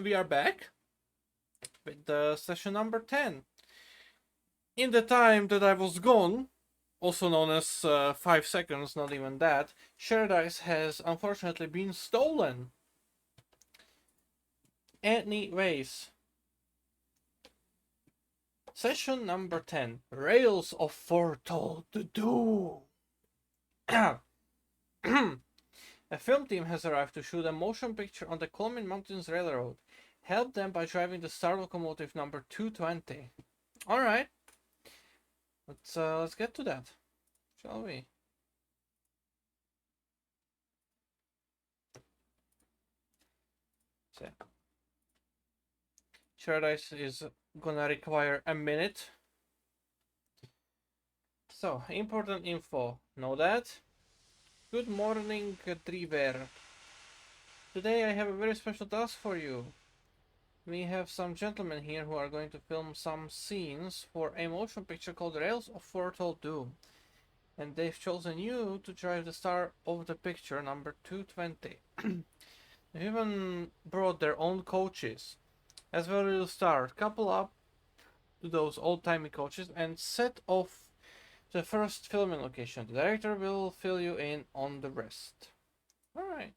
we are back with the session number 10. In the time that I was gone, also known as 5 seconds, not even that, Paradise has unfortunately been stolen. Anyways, session number 10, Rails of Foretold to Do. A film team has arrived to shoot a motion picture on the Coalmint Mountains Railroad. Help them by driving the Star Locomotive number 220. Alright. Let's get to that, shall we? So, Paradise is gonna require a minute. So, important info. Know that? Good morning, Driver. Today I have a very special task for you. We have some gentlemen here who are going to film some scenes for a motion picture called Rails of Foretold Doom. And they've chosen you to drive the star of the picture, number 220. They even brought their own coaches. As well, we'll start. Couple up to those old-timey coaches and set off the first filming location. The director will fill you in on the rest. Alright.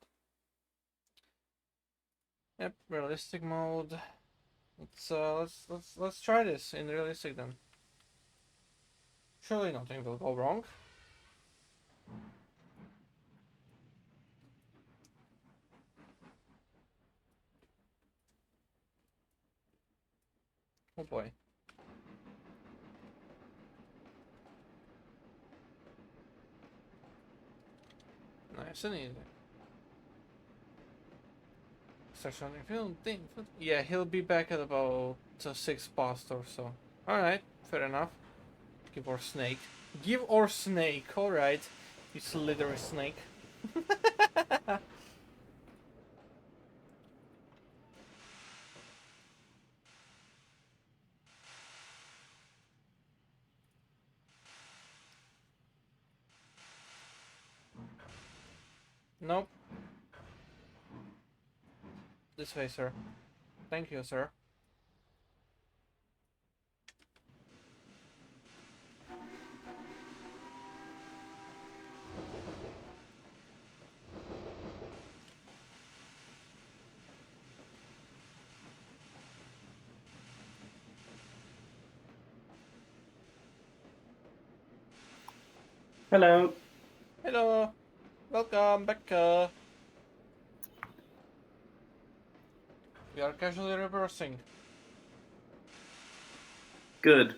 Yep, realistic mode. Let's try this in realistic then. Surely nothing will go wrong. Oh boy. Nice and easy. Start showing film thing. Yeah, he'll be back at about 6 past or so. Alright, fair enough. Give or snake. Give or snake, alright. You slithery snake. Nope. This way, sir. Thank you, sir. Hello. Hello. Welcome back. We are casually reversing. Good.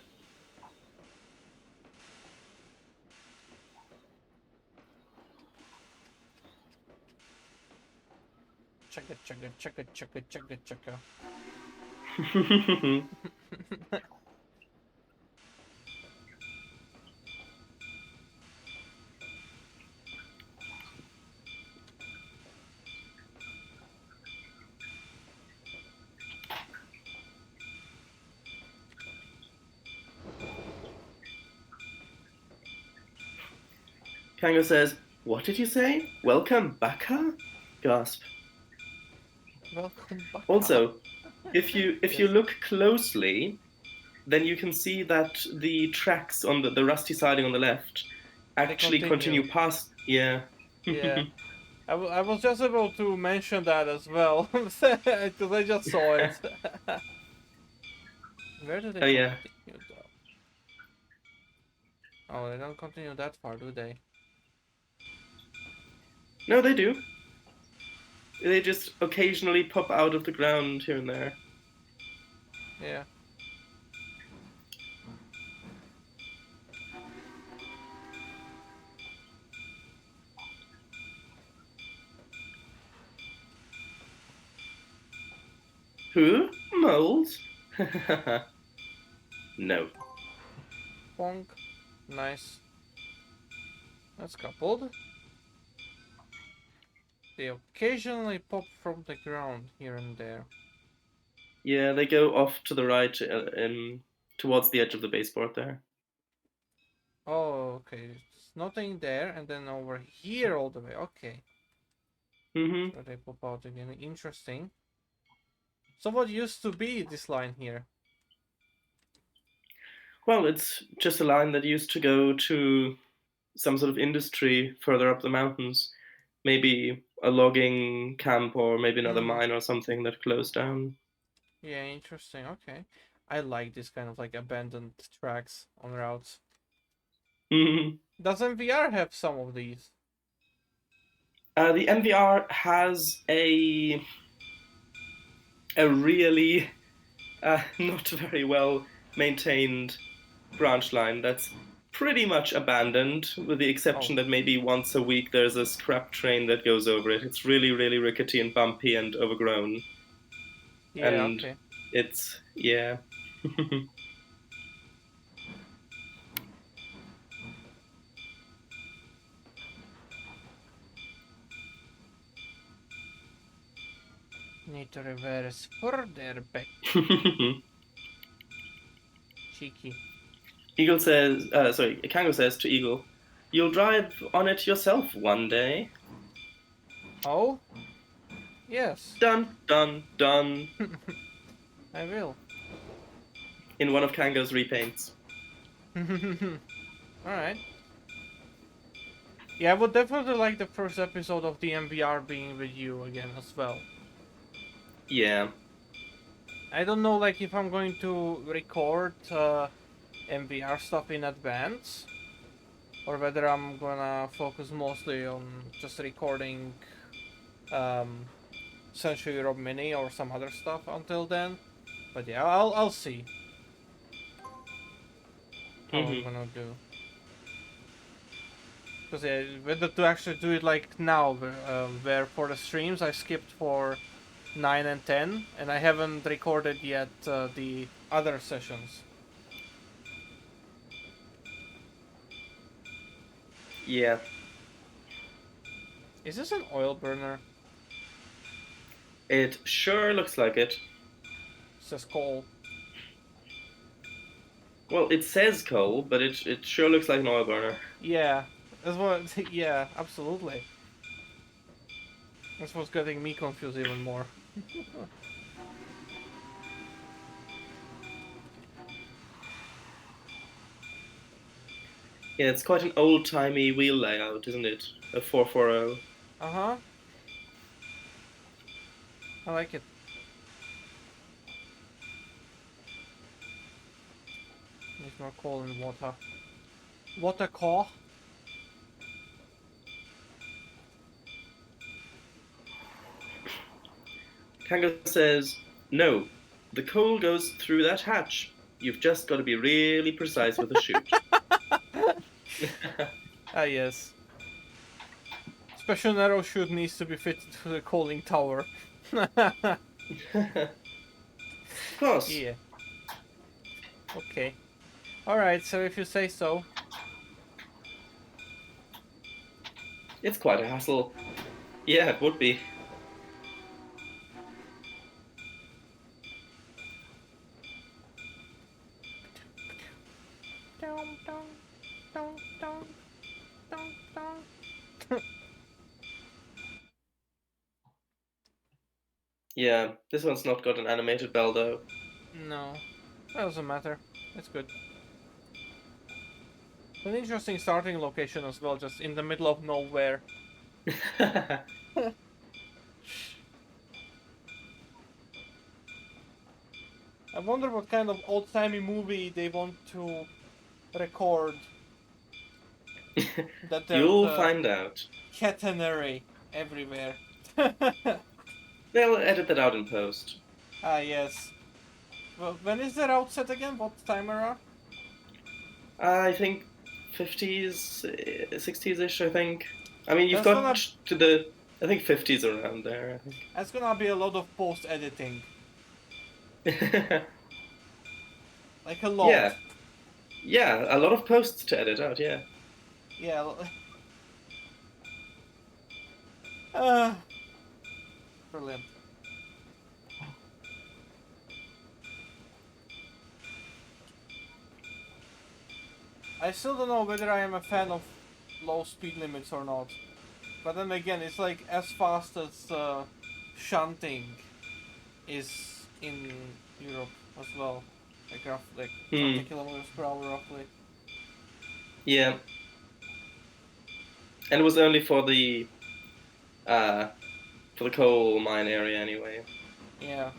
Check it, check it, check it, check it, check it, check it. Kango says, "What did you say? Welcome, Baka?" Gasp. Welcome back. Also, if you Yes. look closely, then you can see that the tracks on the rusty siding on the left actually continue past. Yeah. Yeah. I was just about to mention that as well, because I just saw it. Where do they Oh yeah. continue though? Oh, they don't continue that far, do they? No, they do. They just occasionally pop out of the ground here and there. Yeah. Who? Moles? No. Bonk. Nice. That's coupled. They occasionally pop from the ground here and there. Yeah, they go off to the right towards the edge of the baseboard there. Oh, okay. There's nothing there, and then over here all the way. Okay. Mm-hmm. So they pop out again. Interesting. So what used to be this line here? Well, it's just a line that used to go to some sort of industry further up the mountains. Maybe a logging camp or maybe another mine or something that closed down. Yeah, interesting. Okay. I like this kind of like abandoned tracks on routes. Mhm. Does MVR have some of these? The MVR has a really not very well maintained branch line that's pretty much abandoned, with the Oh, exception that maybe once a week there's a scrap train that goes over it. It's really, really rickety and bumpy and overgrown. yeah, And okay. it's, yeah. Need to reverse further back. Cheeky. Eagle says, sorry, Kango says to Eagle, "You'll drive on it yourself one day." Oh? Yes. Dun, dun, dun. I will. In one of Kango's repaints. Alright. Yeah, I would definitely like the first episode of the MVR being with you again as well. Yeah. I don't know like if I'm going to record MVR stuff in advance, or whether I'm gonna focus mostly on just recording Central Europe Mini or some other stuff until then. But yeah, I'll see how I'm Mm-hmm. gonna do. Because yeah, whether to actually do it like now, where for the streams I skipped for 9 and 10, and I haven't recorded yet the other sessions. Yeah. Is this an oil burner? It sure looks like it. It says coal. Well, it says coal, but it sure looks like an oil burner. Yeah, that's what. Yeah, absolutely. That's what's getting me confused even more. Yeah, it's quite an old-timey wheel layout, isn't it? A 440. Uh huh. I like it. There's more coal and water. Water core. Kango says, "No, the coal goes through that hatch. You've just got to be really precise with the chute." Ah yes. Special narrow chute needs to be fitted to the coaling tower. Of course. Yeah. Okay. Alright, so if you say so. It's quite a hassle. Yeah, it would be. Dong, dong, dong, dong, dong, dong. Yeah, this one's not got an animated bell though. No, that doesn't matter. It's good. An interesting starting location as well, just in the middle of nowhere. I wonder what kind of old-timey movie they want to record. That there's You'll find out. catenary everywhere. They'll edit that out in post. Ah, yes. Well, when is their outset again? What time era? I think 50s, 60s-ish, I think. I mean, you've That's got gonna to the, I think 50s around there, that's gonna be a lot of post-editing. I think. Like a lot. Yeah. Yeah, a lot of posts to edit out, yeah. Yeah. Uh, brilliant. I still don't know whether I am a fan of low speed limits or not. But then again, it's like as fast as shunting is in Europe as well, like 20 Hmm. kilometers per hour roughly. Yeah, and it was only uh for the coal mine area anyway. Yeah.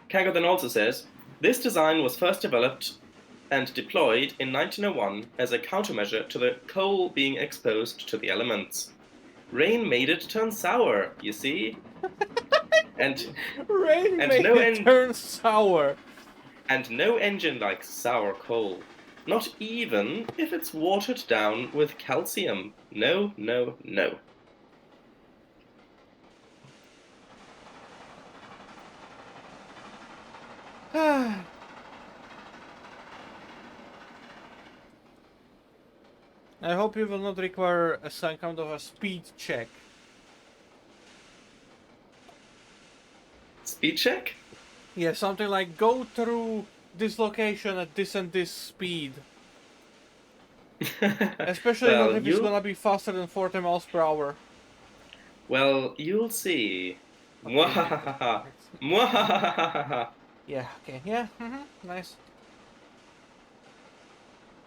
Kango then also says this design was first developed and deployed in 1901 as a countermeasure to the coal being exposed to the elements. Rain made it turn sour, you see, and Rain and made no it en- turn sour. and no engine likes sour coal. Not even if it's watered down with calcium. No, no, no. I hope you will not require some kind of a speed check. Speed check? Yeah, something like go through this location at this and this speed. Especially not well, if it's you gonna be faster than 40 miles per hour. well, you'll see. Okay. Mwahaha. Mwahaha. Yeah, okay, yeah, nice.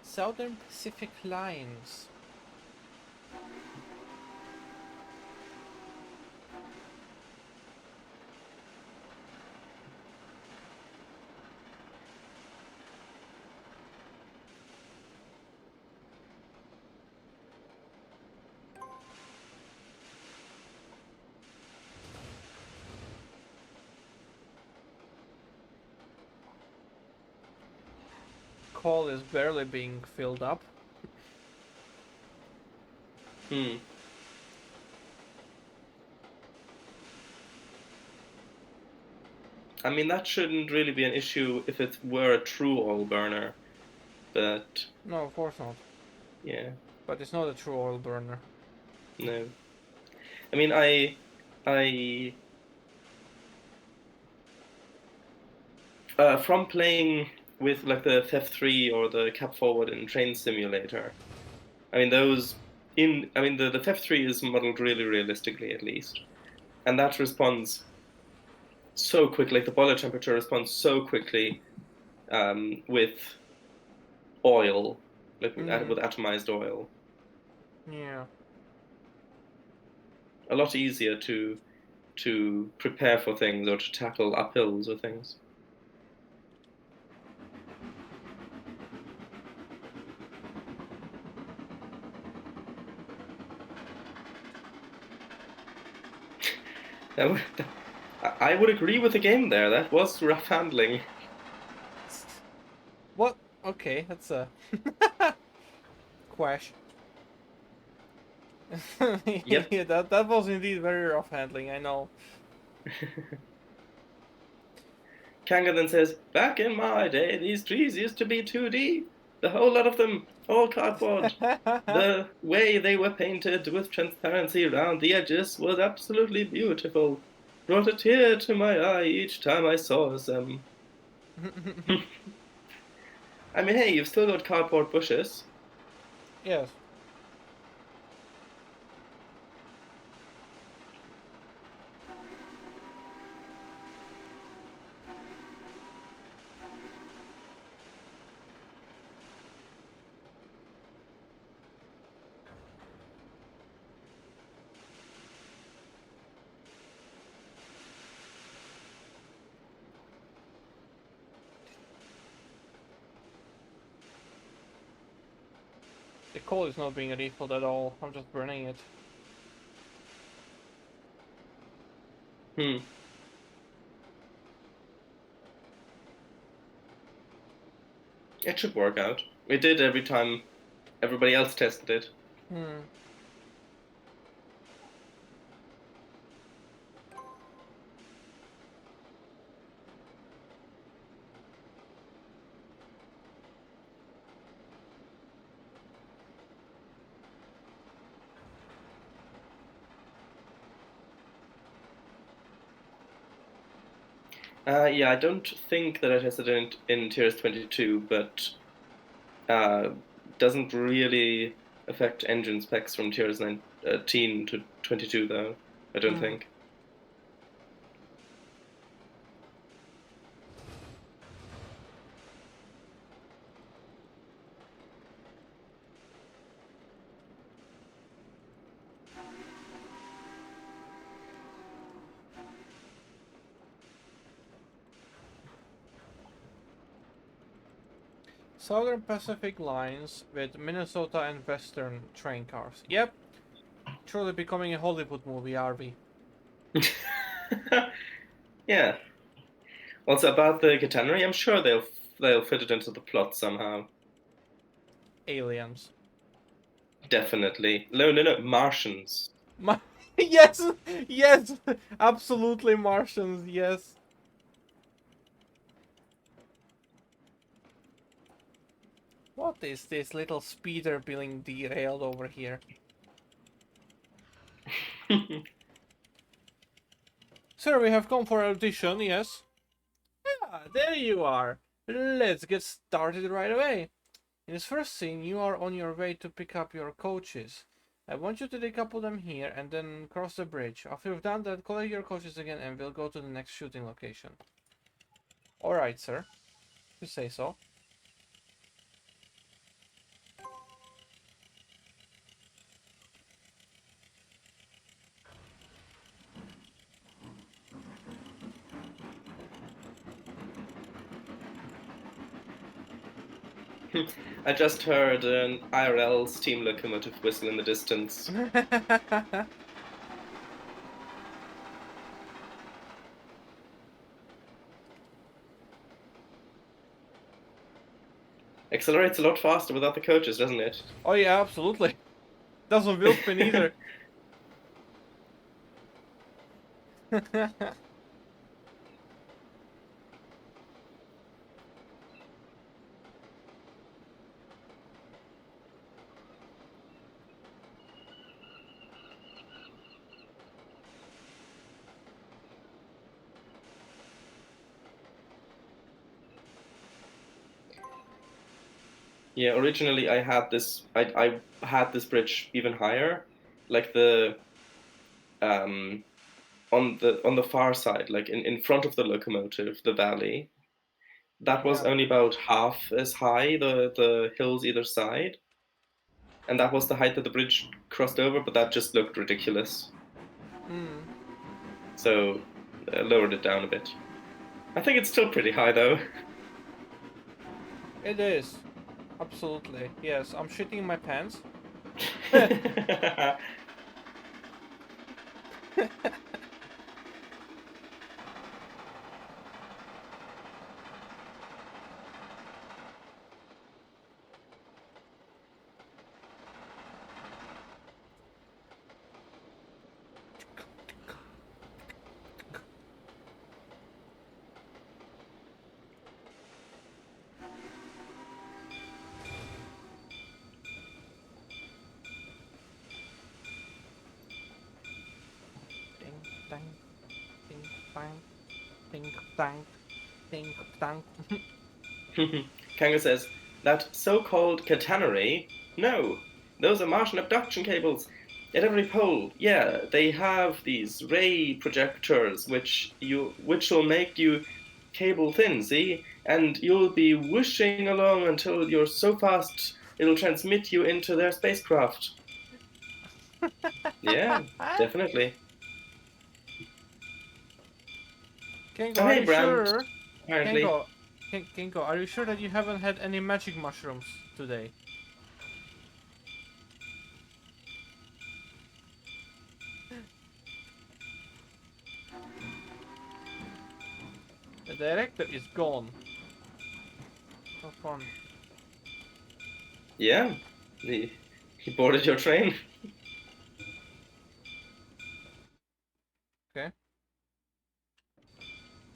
Southern Pacific Lines. Coal is barely being filled up. Hmm. I mean, that shouldn't really be an issue if it were a true oil burner, but No, of course not. yeah, But it's not a true oil burner. no. I mean, I, from playing with like the Theft 3 or the Cap Forward and Train Simulator, I mean, the Theft 3 is modeled really realistically at least, and that responds so quickly. Like the boiler temperature responds so quickly with oil, like Hmm. with atomized oil. Yeah. A lot easier to prepare for things or to tackle uphills or things. I would agree with the game there. That was rough handling. What? Okay, that's a quash. Yep. Yeah, that was indeed very rough handling, I know. Kanga then says, "Back in my day, these trees used to be 2D. The whole lot of them, all cardboard. The way they were painted with transparency around the edges was absolutely beautiful. Brought a tear to my eye each time I saw them." I mean, hey, you've still got cardboard bushes. Yes. The coal is not being refilled at all. I'm just burning it. Hmm. It should work out. It did every time everybody else tested it. Hmm. Yeah, I don't think that I tested it in Tiers 22, but uh, doesn't really affect engine specs from Tiers 19 to 22, though. I don't Hmm. think. Southern Pacific lines with Minnesota and Western train cars. Yep. Truly becoming a Hollywood movie, are we? Yeah. Also about the catenary, I'm sure they'll fit it into the plot somehow. Aliens. Definitely. No, Martians. Yes! Yes! Absolutely Martians, yes. What is this little speeder being derailed over here? Sir, we have come for audition, yes? Ah, there you are. Let's get started right away. In this first scene, you are on your way to pick up your coaches. I want you to decouple them here and then cross the bridge. After you've done that, collect your coaches again and we'll go to the next shooting location. Alright, sir. You say so. I just heard an IRL steam locomotive whistle in the distance. Accelerates a lot faster without the coaches, doesn't it? Oh yeah, absolutely. Doesn't wheel spin either. Yeah, originally I had this bridge even higher, like the um on the far side, like in front of the locomotive, the valley. That was Yeah. only about half as high, the hills either side, and that was the height that the bridge crossed over, but that just looked ridiculous. Mm. So lowered it down a bit. I think it's still pretty high though. It is. Absolutely. Yes, I'm shitting my pants. Ding dang, ding dang, ding dang, ding dang. Kanga says, that so-called catenary? No, those are Martian abduction cables. At every pole, yeah, they have these ray projectors which will make you cable thin, see? And you'll be whooshing along until you're so fast it'll transmit you into their spacecraft. Yeah, definitely. Kengo, Oh are hey you Brand, sure? apparently. Kengo, Kengo, are you sure that you haven't had any magic mushrooms today? The director is gone. No fun. Yeah. He boarded your train. Okay.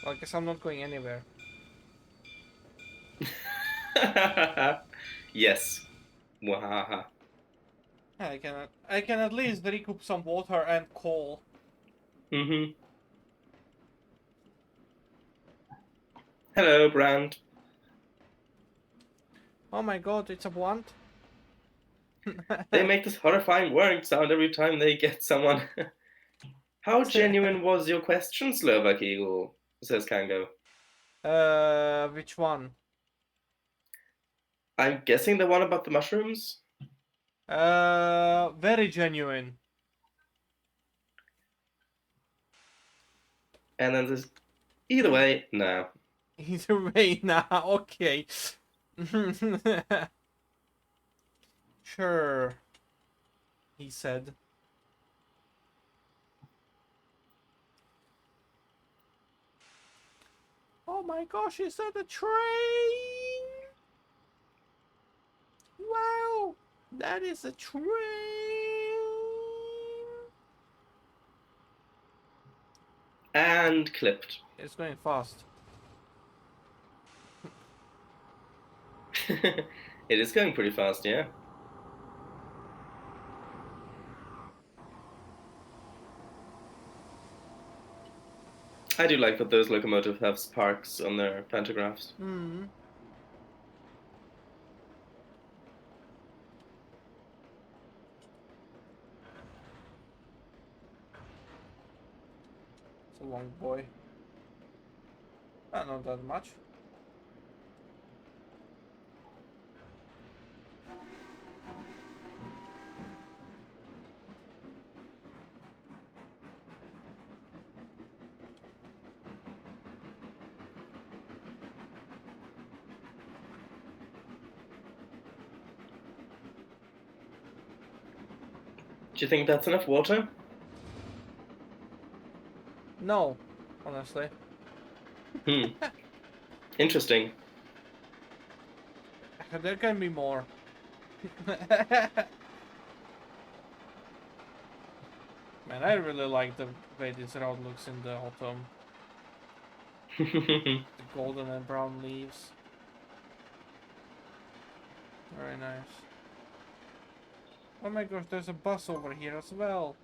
Well, I guess I'm not going anywhere. Yes. Wahaha. Yeah, I can at least recoup some water and coal. Mm-hmm. Hello, Brand. Oh my god, it's a blunt. They make this horrifying whirring sound every time they get someone. How genuine was your question, Slovak Eagle? Says Kango. Which one? I'm guessing the one about the mushrooms? Very genuine. And then there's either way, no. Either way, nah, okay. Sure, he said. Oh my gosh, is that a train? Wow, that is a train. And clipped. It's going fast. It is going pretty fast, yeah. I do like that those locomotives have sparks on their pantographs. Hmm. It's a long boy. Not that much. Do you think that's enough water? No, honestly. Hmm. Interesting. There can be more. Man, I really like the way this road looks in the autumn. The golden and brown leaves. Very nice. Oh my gosh, there's a bus over here as well.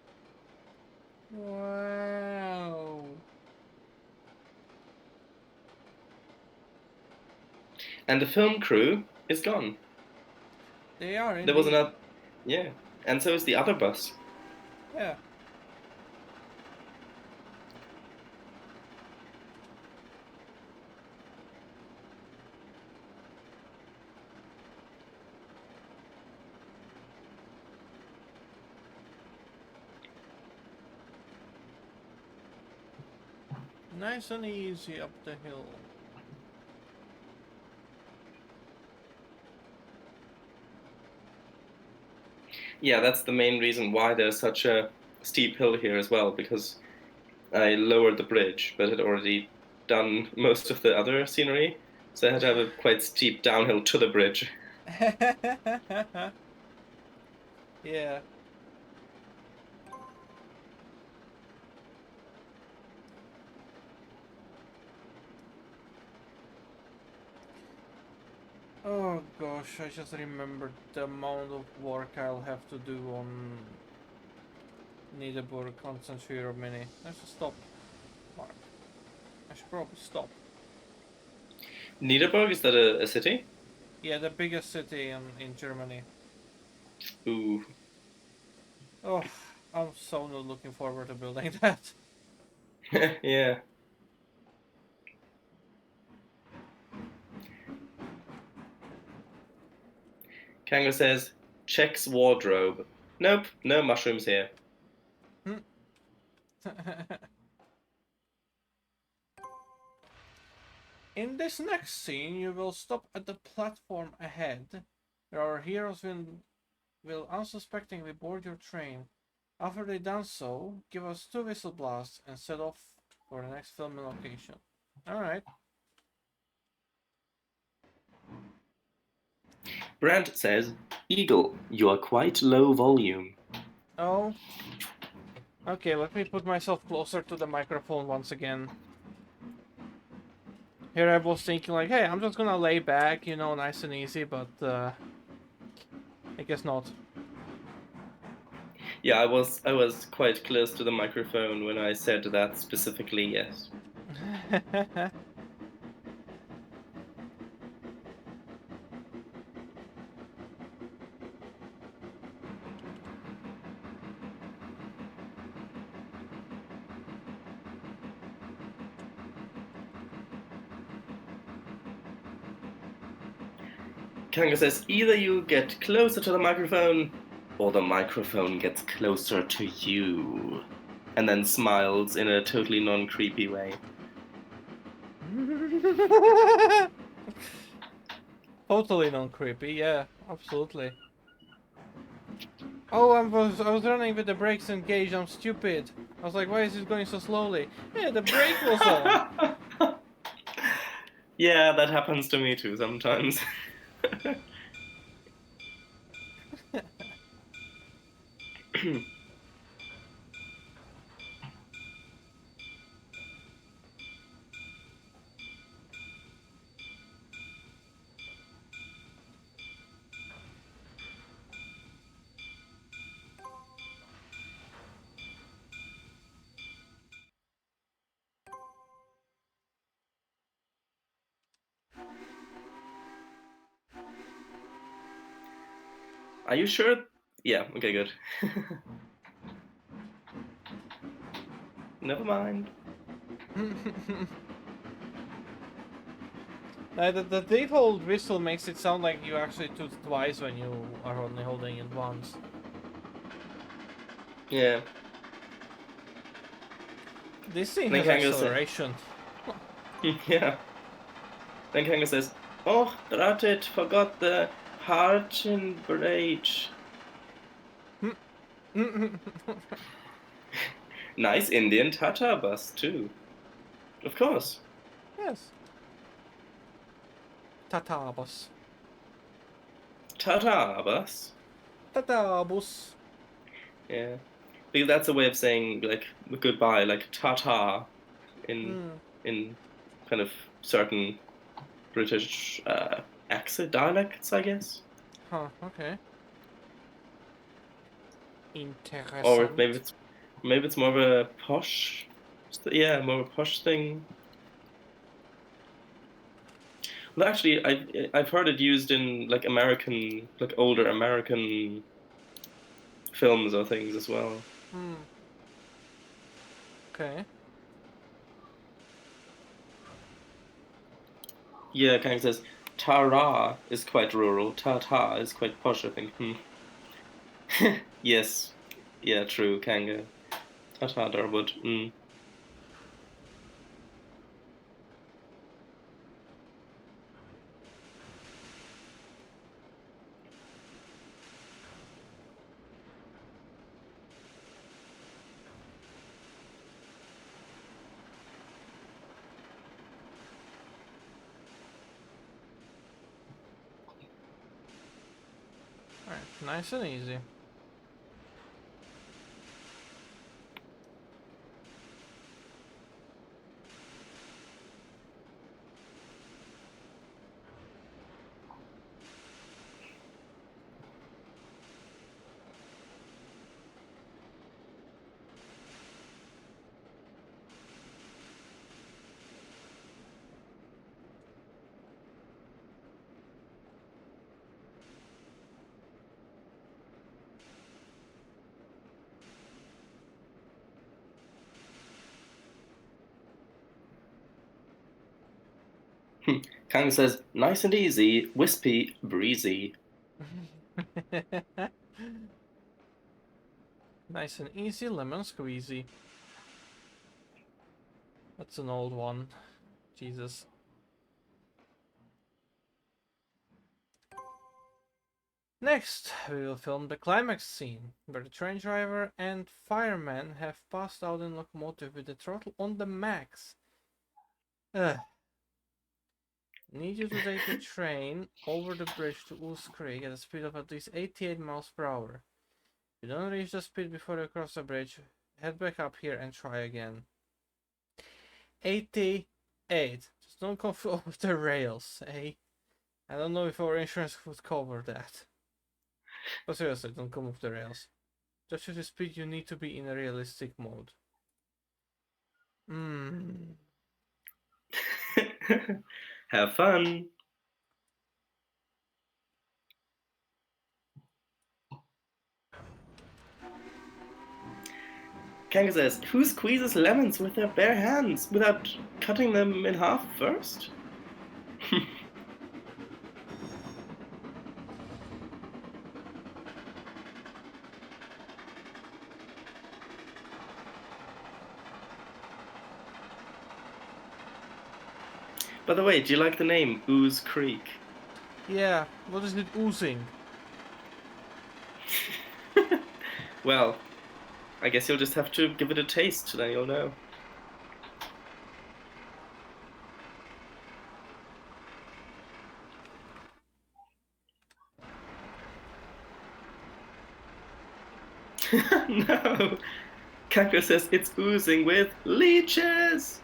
Wow. And the film crew is gone. They are There was indeed. another. Yeah. And so is the other bus. Yeah. Nice and easy up the hill. Yeah, that's the main reason why there's such a steep hill here as well, because I lowered the bridge, but had already done most of the other scenery, so I had to have a quite steep downhill to the bridge. Yeah. Oh gosh, I just remembered the amount of work I'll have to do on Niederburg on Century Mini. I should stop. Mark. I should probably stop. Niederburg, is that a city? Yeah, the biggest city in Germany. Ooh. Oh, I'm so not looking forward to building that. Yeah. Kango says, checks wardrobe. Nope, no mushrooms here. In this next scene, you will stop at the platform ahead, where our heroes will unsuspectingly board your train. After they done so, give us 2 whistle blasts and set off for the next filming location. Alright. Brant says, Eagle, you are quite low volume. Oh. Okay, let me put myself closer to the microphone once again. Here I was thinking like, hey, I'm just gonna lay back, you know, nice and easy, but I guess not. Yeah, I was quite close to the microphone when I said that specifically, yes. Kanga says, either you get closer to the microphone, or the microphone gets closer to you. And then smiles in a totally non-creepy way. Totally non-creepy, yeah, absolutely. Oh, I was running with the brakes engaged, I'm stupid. I was like, why is it going so slowly? Yeah, the brake was on. Yeah, that happens to me too sometimes. Are you sure? Yeah, okay, good. Never mind. The default whistle makes it sound like you actually toot twice when you are only holding it once. Yeah. This thing Then has Kango says, acceleration. yeah. Then Kango says, oh, Ratit forgot the Harchin Bridge. Nice Indian Tata bus, too. Of course. Yes. Tata bus. Tata bus. Tata bus. Yeah. Because that's a way of saying, like, goodbye, like Tata in Hmm. in kind of certain British accent dialects, I guess. Huh, okay. Or Interessant. maybe it's more of a posh, yeah, more of a posh thing. Well, actually, I've heard it used in like American, like older American films or things as well. Hmm. Okay. Yeah, kind of says Tara is quite rural. Ta is quite posh, I think. Yes, yeah, true. Kanga. Ta Darwood. Alright, nice and easy. Kanga says nice and easy, wispy, breezy. Nice and easy, lemon squeezy. That's an old one. Jesus. Next, we will film the climax scene, where the train driver and fireman have passed out in locomotive with the throttle on the max. Ugh. Need you to take the train over the bridge to Oos Creek at a speed of at least 88 miles per hour. If you don't reach the speed before you cross the bridge, head back up here and try again. 88. Just don't go off the rails, eh? I don't know if our insurance would cover that. But seriously, don't come off the rails. Just at the speed you need to be in a realistic mode. Hmm. Have fun. Kanga says, who squeezes lemons with their bare hands without cutting them in half first? By the way, do you like the name Ooze Creek? Yeah, what is it oozing? Well, I guess you'll just have to give it a taste, then you'll know. No! Kako says it's oozing with leeches!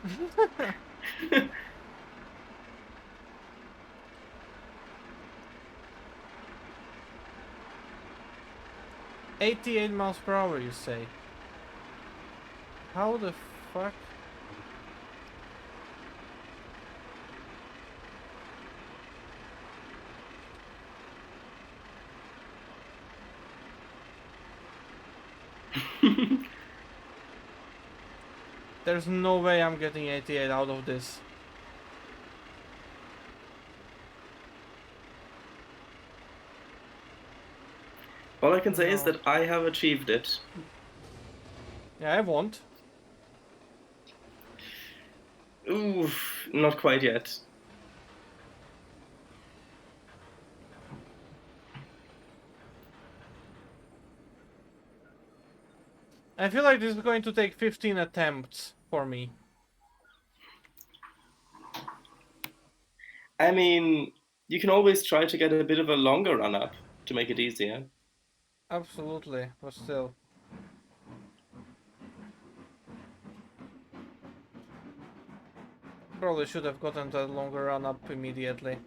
88 miles per hour, you say? How the fuck? There's no way I'm getting 88 out of this. All I can say is No. that I have achieved it. Yeah, I won't. Oof, not quite yet. I feel like this is going to take 15 attempts for me. I mean, you can always try to get a bit of a longer run up to make it easier. Absolutely, but still. Probably should have gotten that longer run up immediately.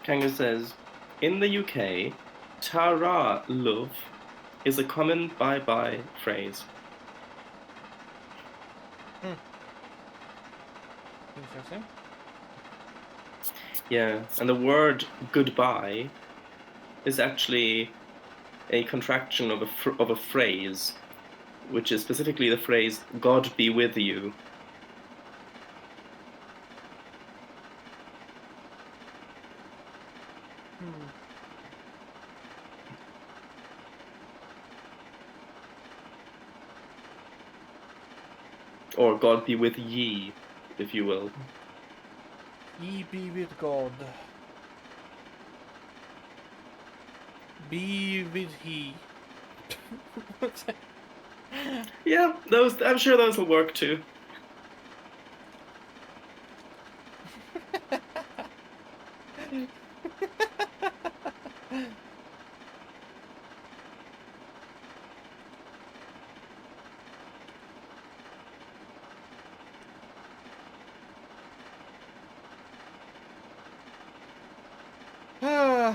Kanga says, in the UK, Tara love is a common bye-bye phrase. Interesting. Yeah, and the word goodbye is actually a contraction of a phrase, which is specifically the phrase "God be with you." Or God be with ye, if you will. Ye be with God. Be with he. Yeah, I'm sure those will work too.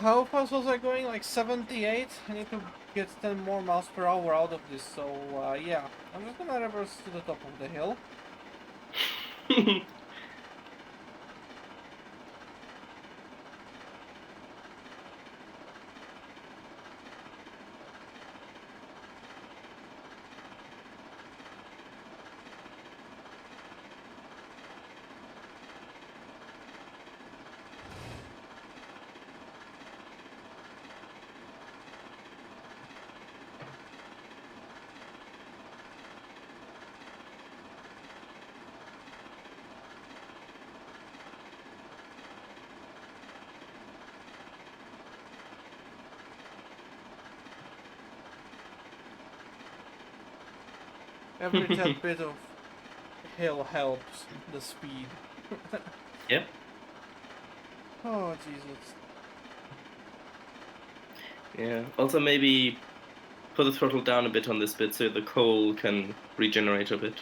How fast was I going? Like 78? I need to get 10 more miles per hour out of this, so yeah. I'm just gonna reverse to the top of the hill. Every tad bit of hill helps the speed. Yep. Oh, Jesus. Yeah. Also, maybe put the throttle down a bit on this bit so the coal can regenerate a bit.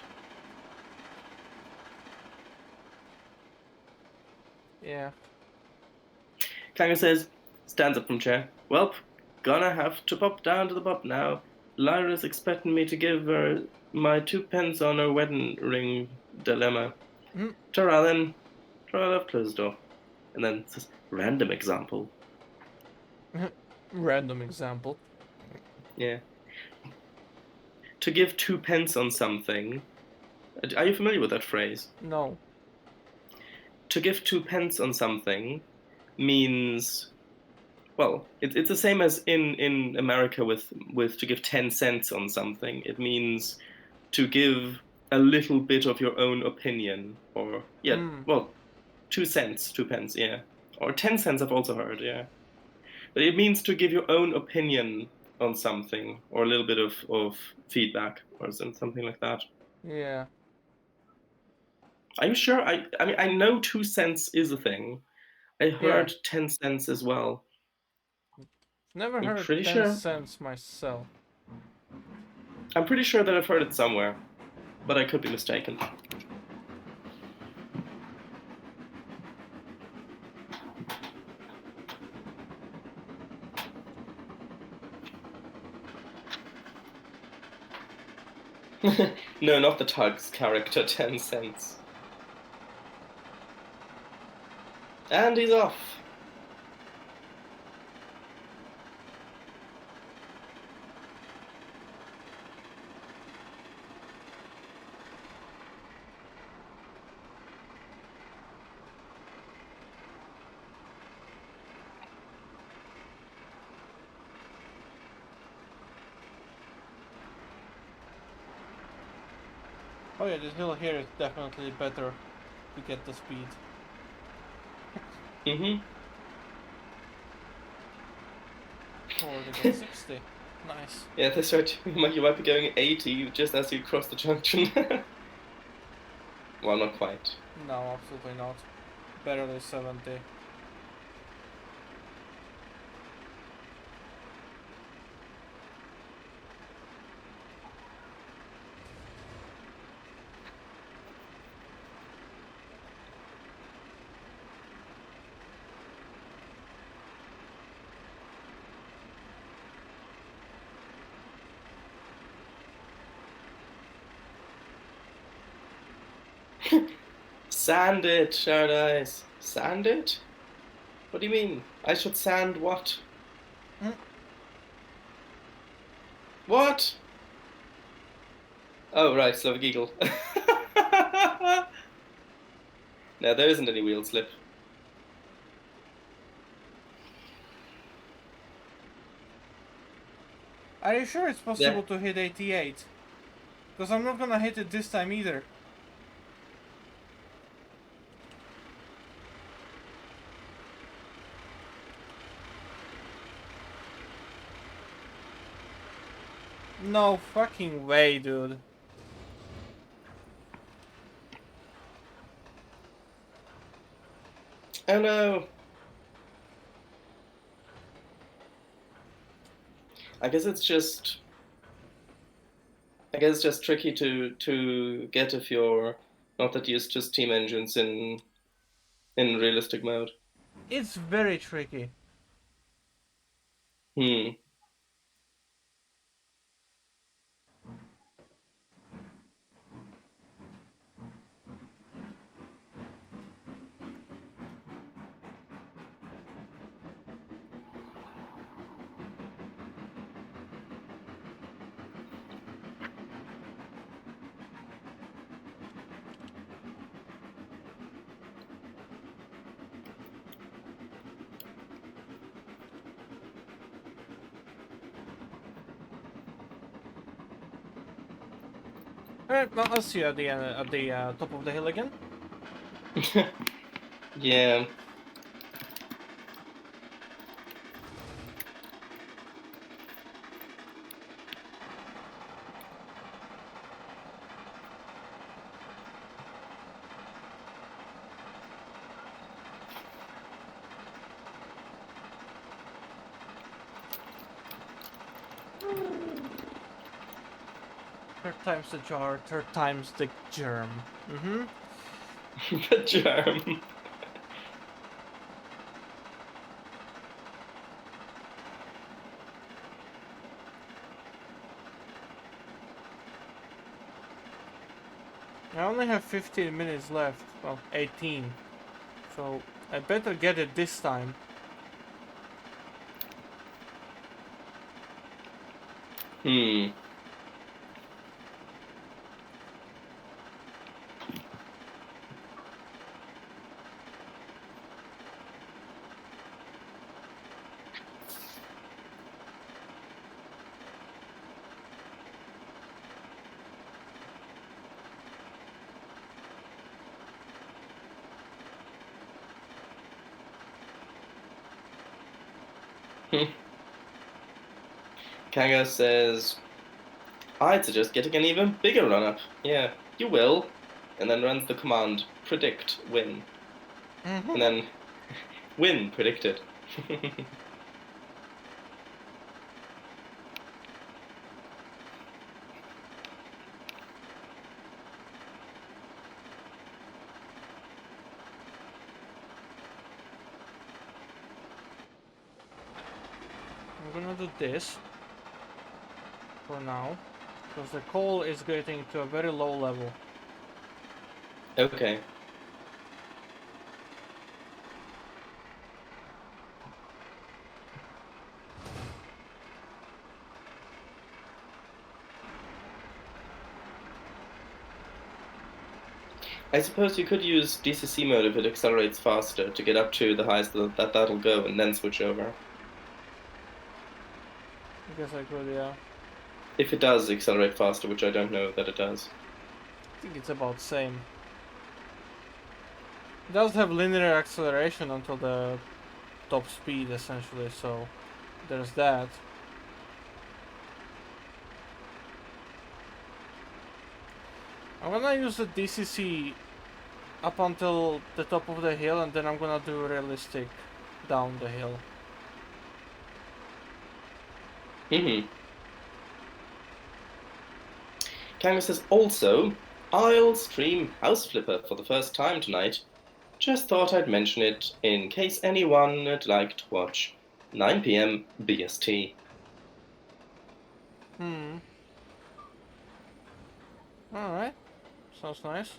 Yeah. Kangaroo says, stands up from chair. Welp, gonna have to pop down to the pub now. Lyra's expecting me to give her my 2 pence on her wedding ring dilemma. Mm. Ta-ra then. Ta-ra left, close the door. And then says, random example. Random example. Yeah. To give 2 pence on something. Are you familiar with that phrase? No. To give 2 pence on something means, well, it's the same as in America with to give 10 cents on something. It means to give a little bit of your own opinion, or yeah, Mm. well, 2 cents, 2 pence, yeah, or 10 cents. I've also heard, yeah, but it means to give your own opinion on something, or a little bit of feedback, or something like that. Yeah. Are you sure? I mean, I know 2 cents is a thing. I Yeah. heard 10 cents as well. Never I'm heard pretty 10 sure. cents myself. I'm pretty sure that I've heard it somewhere, but I could be mistaken. No, not the Tugs character, 10 cents. And he's off. Oh yeah, this hill here is definitely better to get the speed. Mm-hmm. Or they got 60. Nice. Yeah, they start. You might be going 80 just as you cross the junction. Well, not quite. No, absolutely not. Barely 70. Sand it, Paradise. Sand it? What do you mean? I should sand what? Mm. What? Oh, right, Slavic Eagle. No, there isn't any wheel slip. Are you sure it's possible Yeah. to hit 88? Because I'm not gonna hit it this time either. No fucking way, dude. Oh no. I guess it's just. I guess it's just tricky to get if you're not that used to steam engines in realistic mode. It's very tricky. Hmm. Alright, well, I'll see you at the top of the hill again. Yeah. Third time's the jar, third time's the germ. Mm-hmm. The germ. I only have 15 minutes left. Well, 18. So I better get it this time. Hmm. Kango says, I'd suggest getting an even bigger run-up. Yeah, you will. And then runs the command, predict, win. And then, win, predicted. I'm gonna do this for now, because the coal is getting to a very low level. Okay. I suppose you could use DCC mode if it accelerates faster to get up to the highest that'll go and then switch over. I guess I could, yeah. If it does accelerate faster, which I don't know that it does. I think it's about the same. It does have linear acceleration until the top speed, essentially, so there's that. I'm gonna use the DCC up until the top of the hill, and then I'm gonna do realistic down the hill. Kango says, also, I'll stream House Flipper for the first time tonight. Just thought I'd mention it in case anyone would like to watch. 9 p.m. BST. Alright. Sounds nice.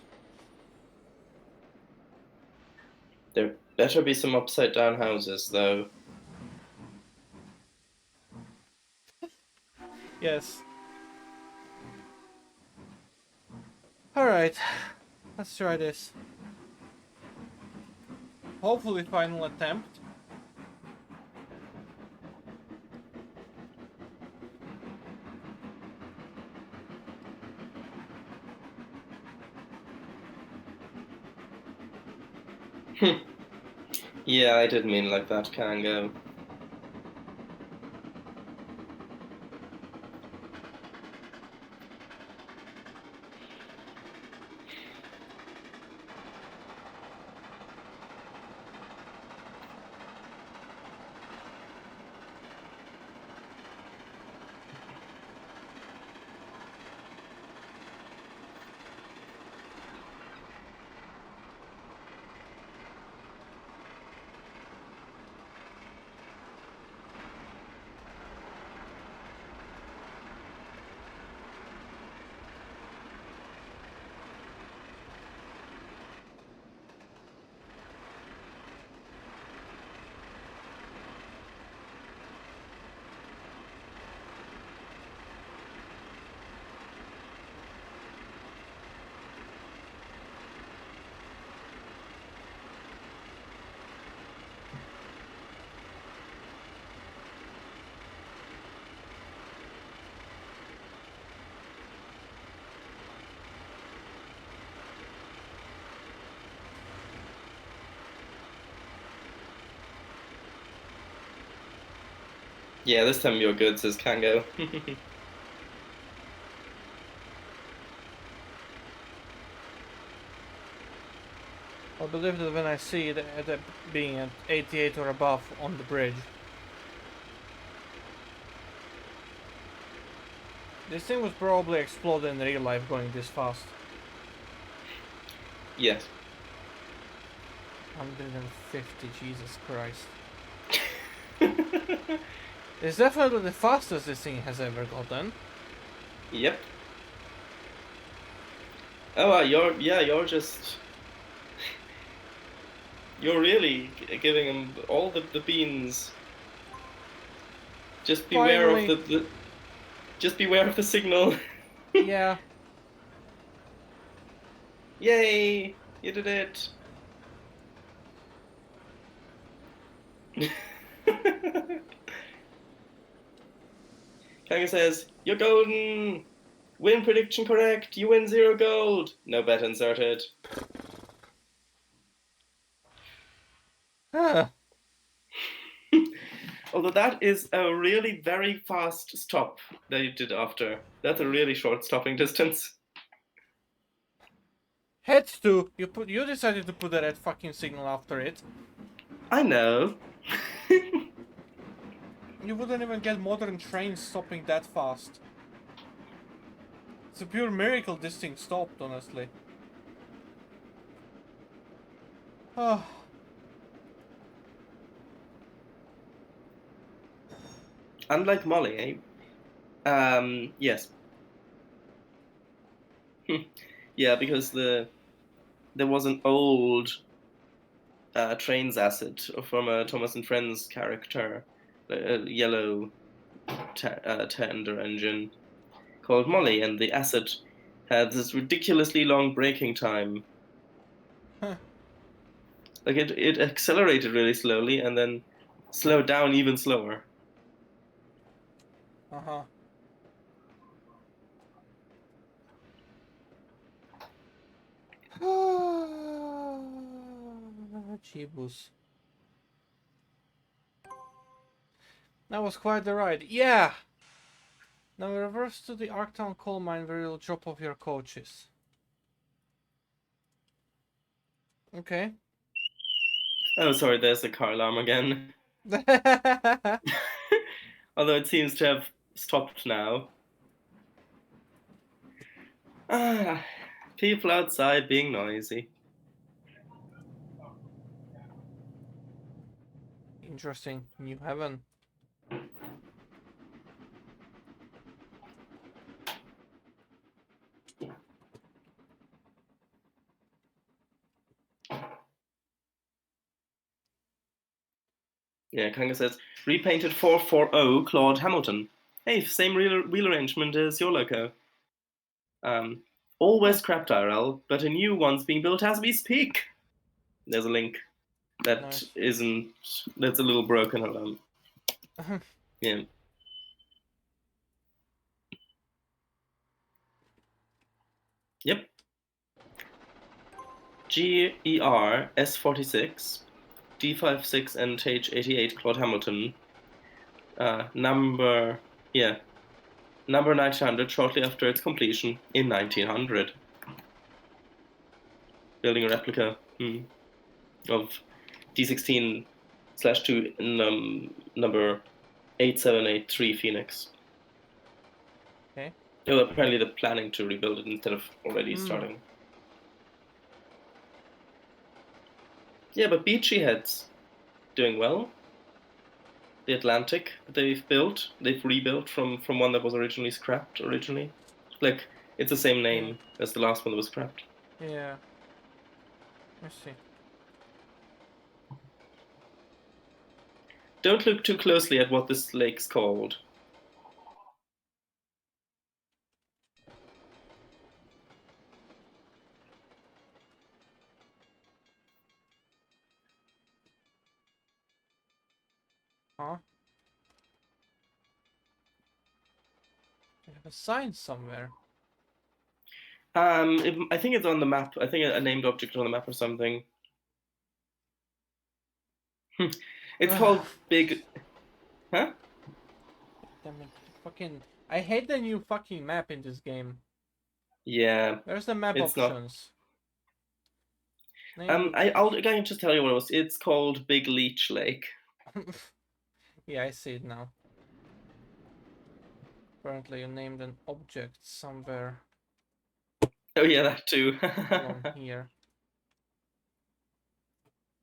There better be some upside down houses, though. Yes. Alright. Let's try this. Hopefully final attempt. Yeah, I didn't mean like that, Kango. Yeah, this time you're good, says Kango. I believe that when I see it being at 88 or above on the bridge. This thing would probably explode in real life going this fast. Yes. 150, Jesus Christ. It's definitely the fastest this thing has ever gotten. Yep. Oh, you're just you're really giving him all the beans. Just beware of Finally! just beware of the signal. Yeah. Yay! You did it. Kanga says, "You're golden. Win prediction correct. You win 0 gold. No bet inserted." Although that is a really very fast stop that you did after. That's a really short stopping distance. Had to. You decided to put that red fucking signal after it. I know. You wouldn't even get modern trains stopping that fast. It's a pure miracle this thing stopped, honestly. Oh. Unlike Molly, eh? Yes. Yeah, because there was an old Trainz asset from a Thomas and Friends character, a yellow tender engine called Uh-huh. Molly, and the asset had this ridiculously long braking time. Huh. Like it accelerated really slowly and then slowed down even slower. Uh-huh. Jeebus. That was quite the ride. Yeah! Now reverse to the Arktown coal mine where you'll drop off your coaches. Okay. Oh, sorry, there's the car alarm again. Although it seems to have stopped now. Ah, people outside being noisy. Interesting. New heaven. Yeah, Kanga says, repainted 440 Claude Hamilton. Hey, same wheel arrangement as your loco. Always Huh. scrapped IRL, but a new one's being built as we speak. There's a link that Nice. isn't, that's a little broken. Hold on. Yeah. Yep. GER S46 D56 NH88 Claude Hamilton. Number, yeah, number 900 shortly after its completion in 1900. Building a replica of D16/2 number 8783 Phoenix. Okay. Oh, apparently they're planning to rebuild it instead of already Hmm. starting. Yeah, but Beachy Head's doing well. The Atlantic that they've rebuilt from one that was originally scrapped originally. Like, it's the same Yeah. name as the last one that was scrapped. Yeah. I see. Don't look too closely at what this lake's called. Huh? I have a sign somewhere. I think it's on the map. I think a named object on the map or something. It's Ugh. called Big. Huh? Damn it. Fucking. I hate the new fucking map in this game. Yeah, Where's the map it's not. options? Name I location. can just tell you what it was. It's called Big Leech Lake. Yeah, I see it now. Apparently you named an object somewhere. Oh yeah, that too. Hold on, here.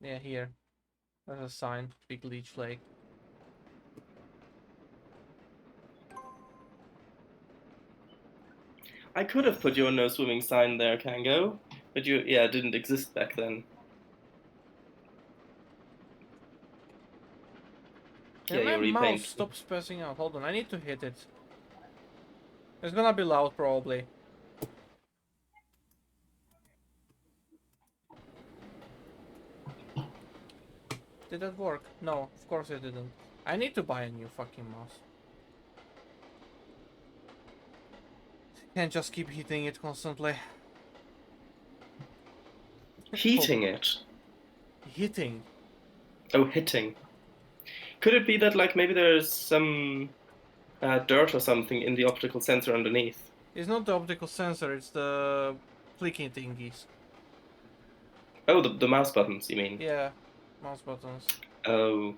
Yeah, here. There's a sign. Big Leech Lake. I could have put your no swimming sign there, Kango, but it didn't exist back then. Can my You mouse repaint. stop spazzing out? Hold on, I need to hit it. It's gonna be loud, probably. Did that work? No, of course it didn't. I need to buy a new fucking mouse. Can't just keep hitting it constantly. Heating it. Hitting. Oh, hitting. Could it be that, like, maybe there's some dirt or something in the optical sensor underneath? It's not the optical sensor, it's the clicking thingies. Oh, the mouse buttons, you mean? Yeah, mouse buttons. Oh.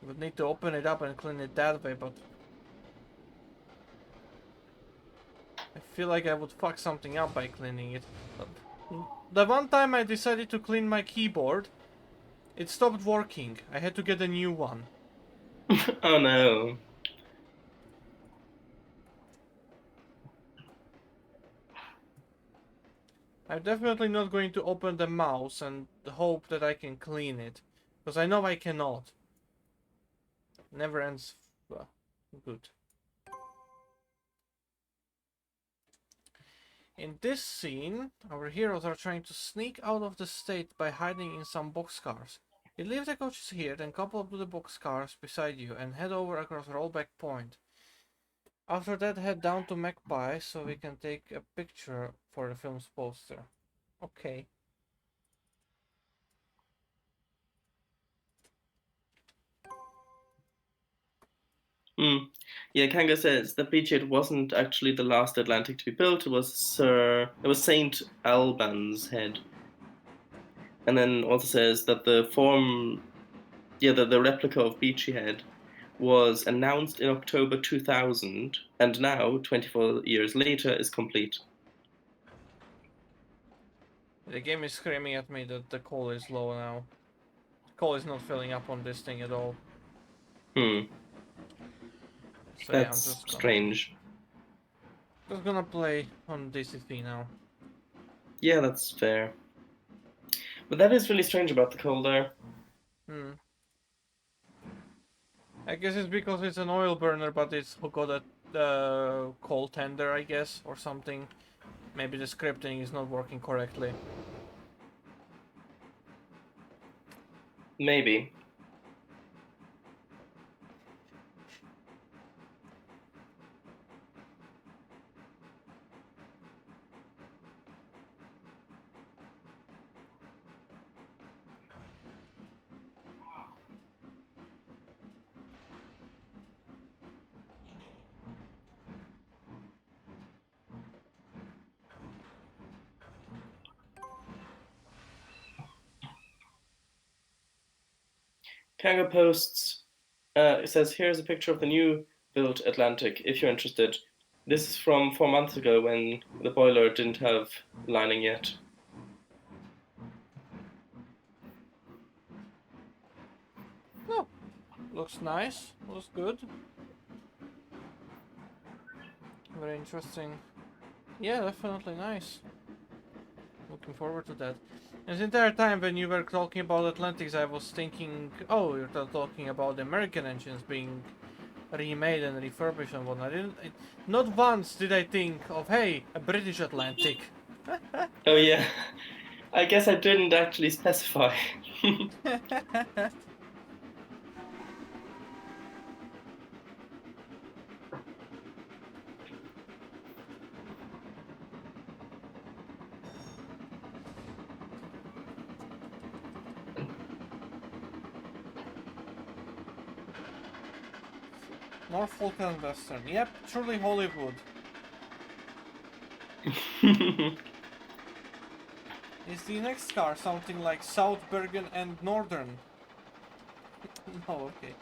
Would need to open it up and clean it that way, but I feel like I would fuck something up by cleaning it. The one time I decided to clean my keyboard, it stopped working. I had to get a new one. Oh no. I'm definitely not going to open the mouse and hope that I can clean it, because I know I cannot. Never ends good. In this scene, our heroes are trying to sneak out of the state by hiding in some boxcars. You leave the coaches here, then couple up to the boxcars beside you and head over across Rollback Point. After that, head down to Magpie so we can take a picture for the film's poster. Okay. Yeah, Kanga says that beachhead wasn't actually the last Atlantic to be built. It was Saint Alban's head, and then also says that the replica of Beachy Head was announced in October 2000, and now 24 years later is complete. The game is screaming at me that the coal is low now. Coal is not filling up on this thing at all. So yeah, I'm That's just strange. Just gonna play on DCP now. Yeah, that's fair. But that is really strange about the coal there. I guess it's because it's an oil burner, but it's got a coal tender, I guess, or something. Maybe the scripting is not working correctly. Maybe. Kanga posts, it says, here's a picture of the new built Atlantic, if you're interested. This is from 4 months ago when the boiler didn't have lining yet. Oh, looks nice. Looks good. Very interesting. Yeah, definitely nice. Looking forward to that. And the entire time when you were talking about Atlantics, I was thinking, oh, you're talking about the American engines being remade and refurbished and whatnot. Not once did I think of, hey, a British Atlantic. Oh yeah, I guess I didn't actually specify. Norfolk and Western. Yep, truly Hollywood. Is the next car something like South Bergen and Northern? No, okay.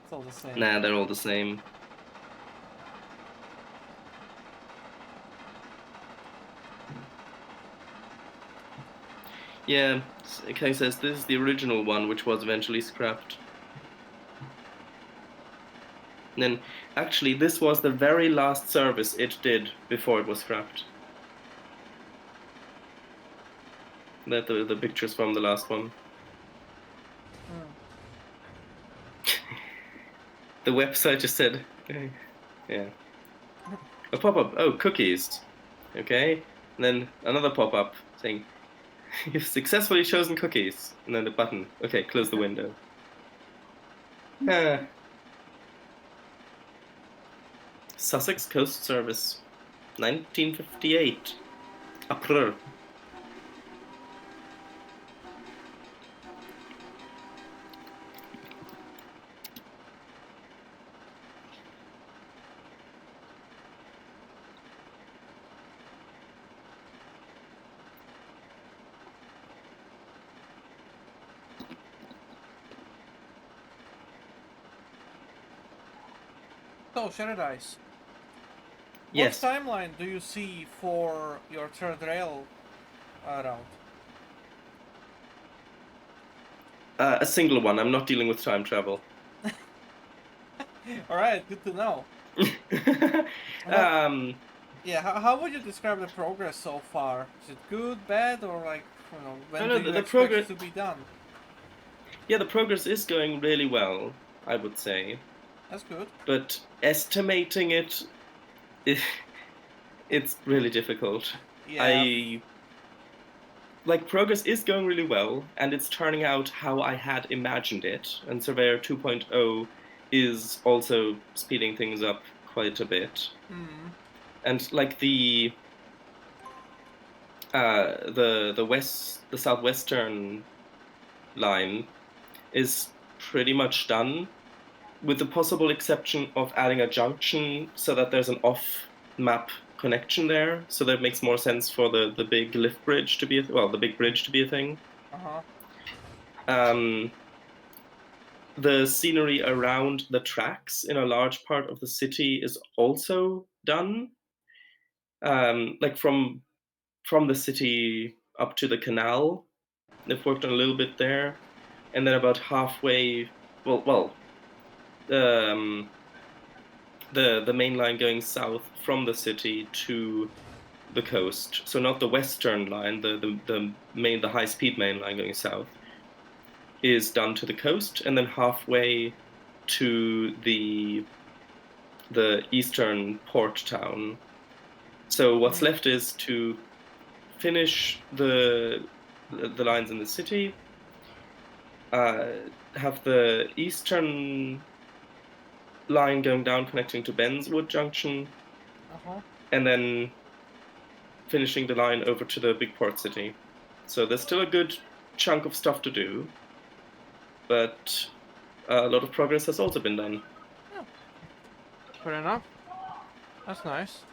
It's all the same. Nah, they're all the same. Yeah, Kang says this is the original one, which was eventually scrapped. And then, actually, this was the very last service it did before it was scrapped. That the pictures from the last one. The website just said, yeah. A pop-up, oh, cookies. Okay. And then another pop-up saying, you've successfully chosen cookies. And then the button, okay, close the window. Sussex Coast Service, 1958. April. So, Paradise. Yes. What timeline do you see for your third rail route? A single one. I'm not dealing with time travel. Alright, good to know. Yeah, how would you describe the progress so far? Is it good, bad, or like, when do you expect progress it to be done? Yeah, the progress is going really well, I would say. That's good. But estimating it, it's really difficult. Yeah. Progress is going really well, and it's turning out how I had imagined it. And Surveyor 2.0 is also speeding things up quite a bit. And like the southwestern line is pretty much done, with the possible exception of adding a junction so that there's an off-map connection there, so that makes more sense for the big lift bridge to be the big bridge to be a thing. The scenery around the tracks in a large part of the city is also done. Like from the city up to the canal, they've worked on a little bit there, and then about halfway, the main line going south from the city to the coast. So not the western line, the high speed main line going south is done to the coast, and then halfway to the eastern port town. So what's left is to finish the lines in the city, have the eastern line going down connecting to Benswood Junction, and then finishing the line over to the big port city. So there's still a good chunk of stuff to do, but a lot of progress has also been done. Yeah. Fair enough. That's nice.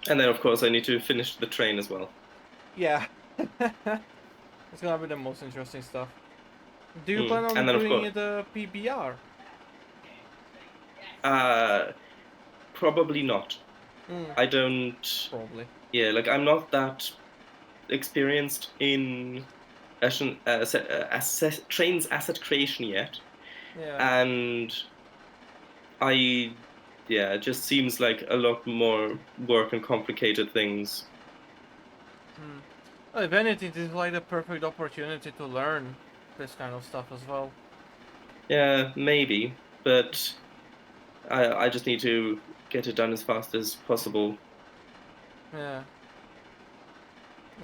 And then, of course, I need to finish the train as well. Yeah. It's gonna be the most interesting stuff. Do you plan on doing the PBR? Probably not. I don't. Probably. Yeah, like I'm not that experienced in Trainz asset creation yet. Yeah. And it just seems like a lot more work and complicated things. Well, if anything, this is like the perfect opportunity to learn this kind of stuff as well. Yeah, maybe, but I just need to get it done as fast as possible. Yeah.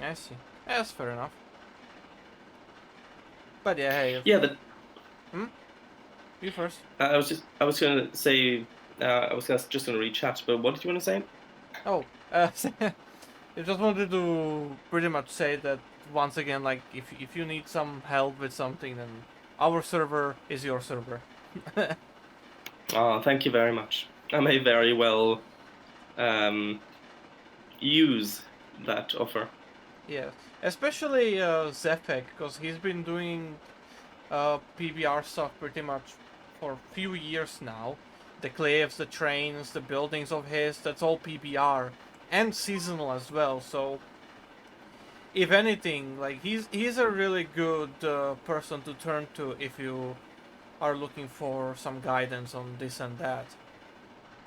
I see. Yeah, that's fair enough. But yeah, hey. Yeah, You first. I was gonna say, just gonna read chat, but what did you want to say? Oh, I just wanted to pretty much say that once again, like if you need some help with something, then our server is your server. Oh, thank you very much. I may very well use that offer. Yeah, especially Zepek, because he's been doing PBR stuff pretty much for a few years now. The cliffs, the trains, the buildings of his, that's all PBR. And seasonal as well, so if anything, like he's a really good person to turn to if you are looking for some guidance on this and that.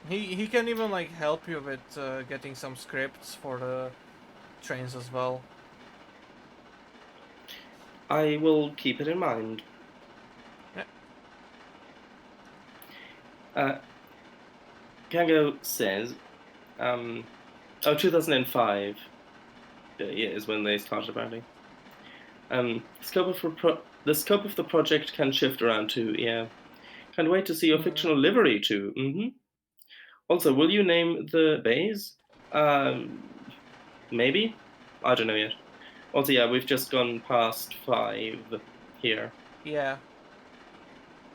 He can even like help you with getting some scripts for the trains as well. I will keep it in mind. Yeah. Kango says, 2005 is when they started apparently. The scope of the project can shift around too. Yeah, can't wait to see your fictional livery too. Also, will you name the bays? Maybe. I don't know yet. Also, yeah, we've just gone past 5 here. Yeah.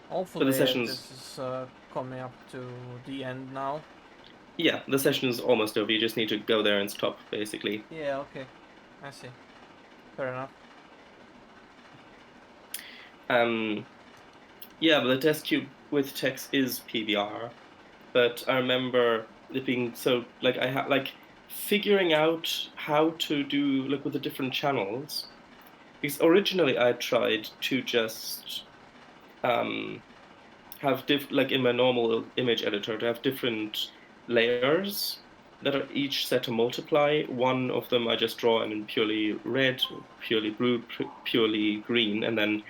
But Hopefully the session's this is coming up to the end now. yeah, the session is almost over. You just need to go there and stop, basically. Yeah, okay. I see. Fair enough. Yeah, but the test cube with text is PBR. But I remember it being so like I had like figuring out how to do like with the different channels. Because originally I tried to just have like in my normal image editor to have different layers that are each set to multiply. One of them I just draw in purely red, purely blue, purely green, and then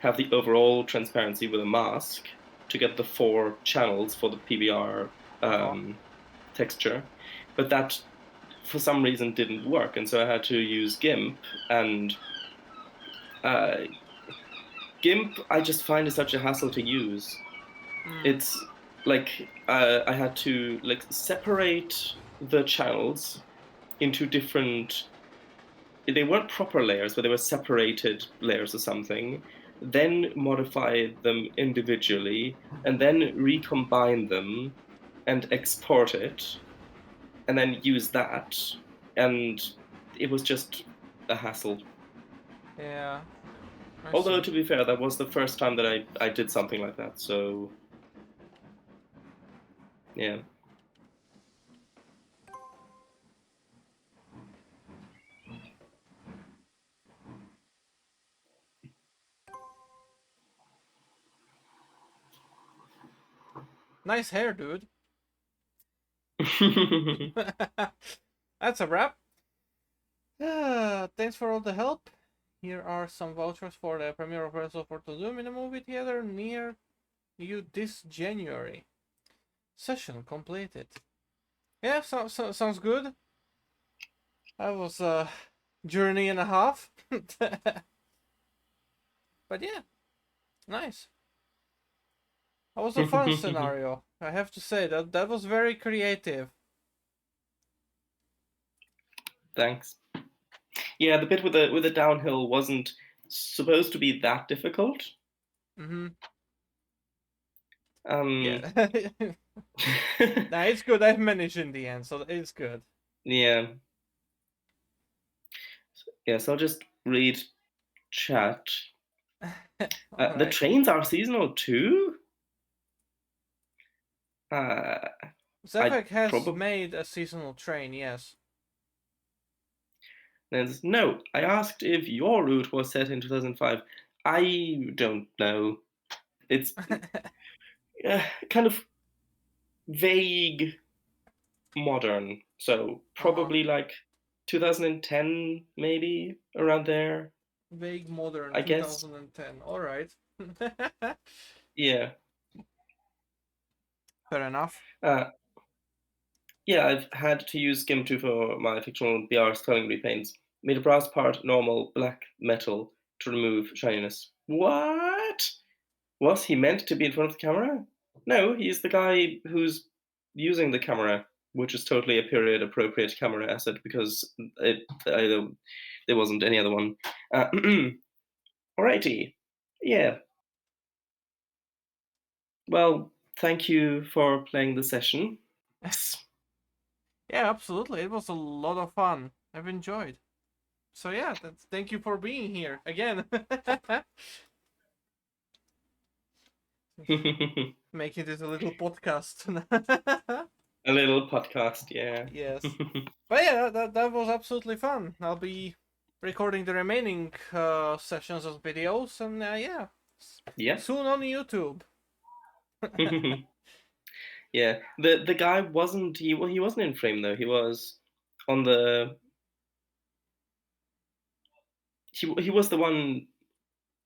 have the overall transparency with a mask to get the 4 channels for the PBR texture. But that, for some reason, didn't work, and so I had to use GIMP. And GIMP, I just find is such a hassle to use. It's like I had to like separate the channels into different. They weren't proper layers, but they were separated layers or something. Then modify them individually, and then recombine them, and export it, and then use that. And it was just a hassle. Yeah. Although to be fair, that was the first time that I did something like that. So yeah. Nice hair, dude. That's a wrap. Thanks for all the help. Here are some vouchers for the premiere of Red for to Doom in a movie theater near you this January. Session completed. Yeah, sounds good. That was a journey and a half. But yeah, nice. That was a fun scenario. I have to say that was very creative. Thanks. Yeah, the bit with the downhill wasn't supposed to be that difficult. Yeah. Nah, it's good. I've managed in the end, so it's good. Yeah. Yeah, so I'll just read chat. The trains are seasonal too? Zefek has made a seasonal train, yes. No, I asked if your route was set in 2005. I don't know. It's kind of vague modern. So probably like 2010, maybe around there. Vague modern, I 2010. Guess. All right. Yeah. Fair enough. Yeah, I've had to use Skim2 for my fictional BR styling repaints. Made a brass part normal black metal to remove shininess. What? Was he meant to be in front of the camera? No, he's the guy who's using the camera, which is totally a period appropriate camera asset because there wasn't any other one. Alrighty. Yeah. Well, thank you for playing the session. Yeah, absolutely. It was a lot of fun. I've enjoyed. So yeah, thank you for being here again. Making this a little podcast. A little podcast, yeah. Yes. But yeah, that was absolutely fun. I'll be recording the remaining sessions of videos, and yeah, Yeah. Soon on YouTube. Yeah. The guy wasn't he wasn't in frame though. He was on the he was the one.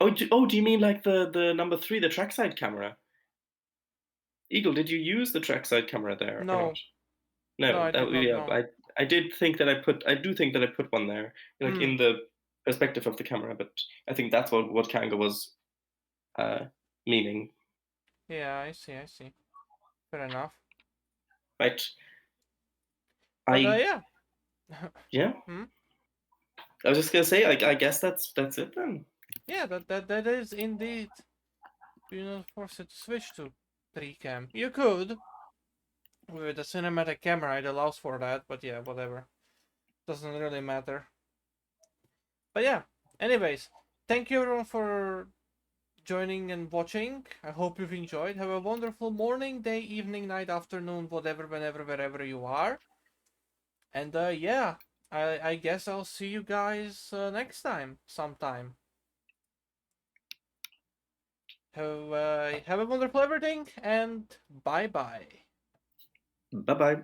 Do you mean like the number 3, the trackside camera? Eagle, did you use the trackside camera there or not? No, no, No, I did not yeah, know. I do think that I put one there, like in the perspective of the camera, but I think that's what Kanga was uh meaning. Yeah, I see. Fair enough. Right. But I yeah. Yeah. Hmm? I was just gonna say, I guess that's it then. Yeah, that is indeed. Do not force it to switch to 3 cam. You could. With a cinematic camera, it allows for that, but yeah, whatever. Doesn't really matter. But yeah, anyways, thank you everyone for joining and watching. I hope you've enjoyed. Have a wonderful morning, day, evening, night, afternoon, whatever, whenever, wherever you are. And yeah, I guess I'll see you guys next time, sometime. Have a wonderful everything, and bye bye. Bye bye.